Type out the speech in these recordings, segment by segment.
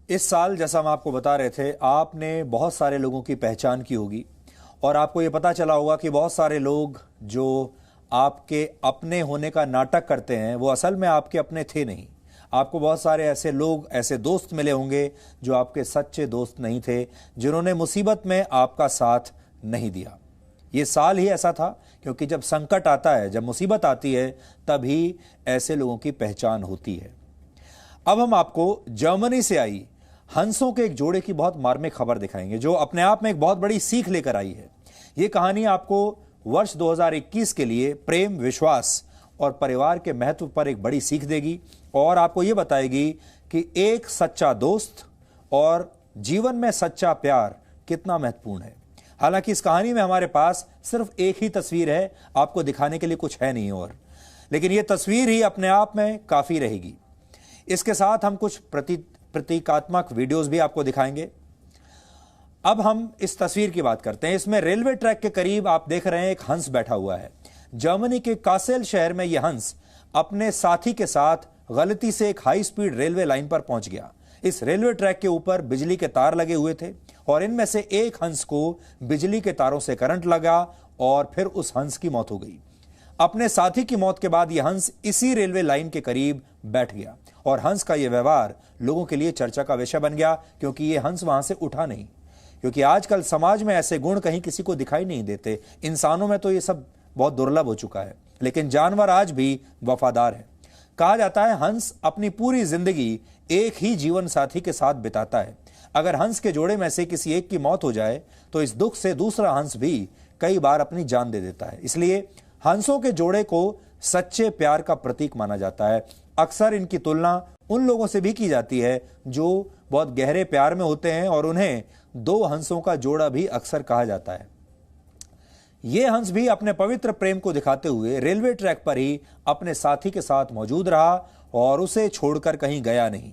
इस साल जैसा हम आपको बता रहे थे, आपने बहुत सारे लोगों की पहचान की होगी और आपको ये पता चला होगा कि बहुत सारे लोग जो आपके अपने होने का नाटक करते हैं वो असल में आपके अपने थे नहीं। आपको बहुत सारे ऐसे लोग, ऐसे दोस्त मिले होंगे जो आपके सच्चे दोस्त नहीं थे, जिन्होंने मुसीबत में आपका साथ नहीं दिया। ये साल ही ऐसा था क्योंकि जब संकट आता है, जब मुसीबत आती है, तभी ऐसे लोगों की पहचान होती है। अब हम आपको जर्मनी से आई हंसों के एक जोड़े की बहुत मार्मिक खबर दिखाएंगे जो अपने आप में एक बहुत बड़ी सीख लेकर आई है। ये कहानी आपको वर्ष 2021 के लिए प्रेम, विश्वास और परिवार के महत्व पर एक बड़ी सीख देगी और आपको ये बताएगी कि एक सच्चा दोस्त और जीवन में सच्चा प्यार कितना महत्वपूर्ण है। हालांकि इस कहानी में हमारे पास सिर्फ एक ही तस्वीर है, आपको दिखाने के लिए कुछ है नहीं और, लेकिन यह तस्वीर ही अपने आप में काफी रहेगी। इसके साथ हम कुछ प्रतीकात्मक वीडियोस भी आपको दिखाएंगे। अब हम इस तस्वीर की बात करते हैं। इसमें रेलवे ट्रैक के करीब आप देख रहे हैं एक हंस बैठा हुआ है। जर्मनी के कासेल शहर में यह हंस अपने साथी के साथ गलती से एक हाई स्पीड रेलवे लाइन पर पहुंच गया। इस रेलवे ट्रैक के ऊपर बिजली के तार लगे हुए थे और इनमें से एक हंस को बिजली के तारों से करंट लगा और फिर उस हंस की मौत हो गई। अपने साथी की मौत के बाद यह हंस इसी रेलवे लाइन के करीब बैठ गया और हंस का यह व्यवहार लोगों के लिए चर्चा का विषय बन गया क्योंकि यह हंस वहां से उठा नहीं। क्योंकि आजकल समाज में ऐसे गुण कहीं किसी को दिखाई नहीं देते। इंसानों में तो यह सब बहुत दुर्लभ हो चुका है, लेकिन जानवर आज भी वफादार है। कहा जाता है हंस अपनी पूरी जिंदगी एक ही जीवन साथी के साथ बिताता है। अगर हंस के जोड़े में से किसी एक की मौत हो जाए तो इस दुख से दूसरा हंस भी कई बार अपनी जान दे देता है। इसलिए हंसों के जोड़े को सच्चे प्यार का प्रतीक माना जाता है। अक्सर इनकी तुलना उन लोगों से भी की जाती है जो बहुत गहरे प्यार में होते हैं और उन्हें दो हंसों का जोड़ा भी अक्सर कहा जाता है। यह हंस भी अपने पवित्र प्रेम को दिखाते हुए रेलवे ट्रैक पर ही अपने साथी के साथ मौजूद रहा और उसे छोड़कर कहीं गया नहीं।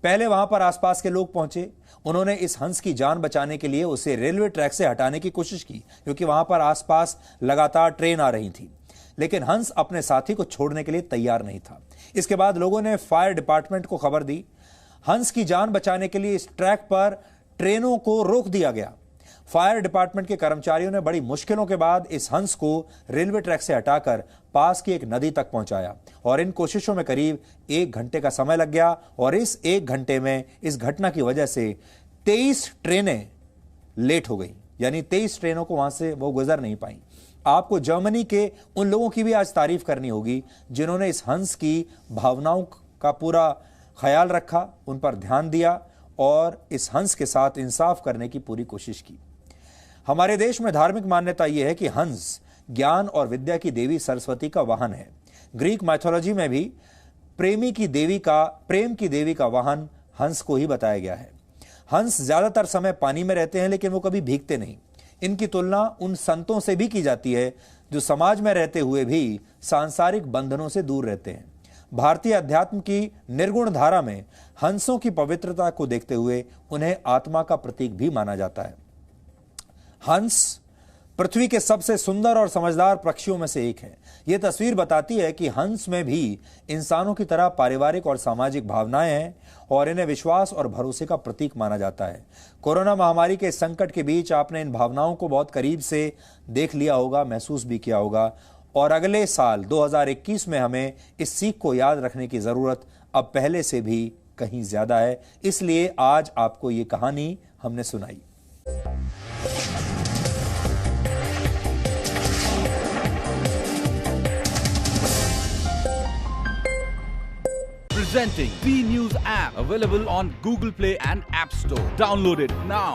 पहले वहां पर आसपास के लोग पहुंचे। उन्होंने इस हंस की जान बचाने के लिए उसे रेलवे ट्रैक से हटाने की कोशिश की क्योंकि वहां पर आसपास लगातार ट्रेन आ रही थी, लेकिन हंस अपने साथी को छोड़ने के लिए तैयार नहीं था। इसके बाद लोगों ने फायर डिपार्टमेंट को खबर दी। हंस की जान बचाने के लिए इस ट्रैक पर ट्रेनों को रोक दिया गया। फायर डिपार्टमेंट के कर्मचारियों ने बड़ी मुश्किलों के बाद इस हंस को रेलवे ट्रैक से हटाकर पास की एक नदी तक पहुंचाया और इन कोशिशों में करीब 1 घंटे का समय लग गया और इस 1 घंटे में इस घटना की वजह से 23 ट्रेनें लेट हो गई, यानी 23 ट्रेनों को वहां से वो गुजर नहीं पाई। आपको जर्मनी के उन लोगों की भी आज तारीफ करनी होगी जिन्होंने इस हंस की भावनाओं का पूरा ख्याल रखा, उन पर ध्यान दिया और इस हंस के साथ इंसाफ करने की पूरी कोशिश की। हमारे देश में धार्मिक मान्यता यह है कि हंस ज्ञान और विद्या की देवी सरस्वती का वाहन है। ग्रीक माइथोलॉजी में भी प्रेम की देवी का वाहन हंस को ही बताया गया है। हंस ज्यादातर समय पानी में रहते हैं लेकिन वो कभी भीगते नहीं। इनकी तुलना उन संतों से भी की जाती है जो समाज में रहते हुए भी सांसारिक बंधनों से दूर रहते हैं। भारतीय अध्यात्म की निर्गुण धारा में हंसों की पवित्रता को देखते हुए उन्हें आत्मा का प्रतीक भी माना जाता है। हंस पृथ्वी के सबसे सुंदर और समझदार पक्षियों में से एक है। यह तस्वीर बताती है कि हंस में भी इंसानों की तरह पारिवारिक और सामाजिक भावनाएं हैं और इन्हें विश्वास और भरोसे का प्रतीक माना जाता है। कोरोना महामारी के संकट के बीच आपने इन भावनाओं को बहुत करीब से देख लिया होगा, महसूस भी किया होगा और अगले साल 2021 में हमें इस सीख को याद रखने की जरूरत अब पहले से भी कहीं ज्यादा है। इसलिए आज आपको ये कहानी हमने सुनाई। Presenting B News app, available on Google Play and App Store. Download it now.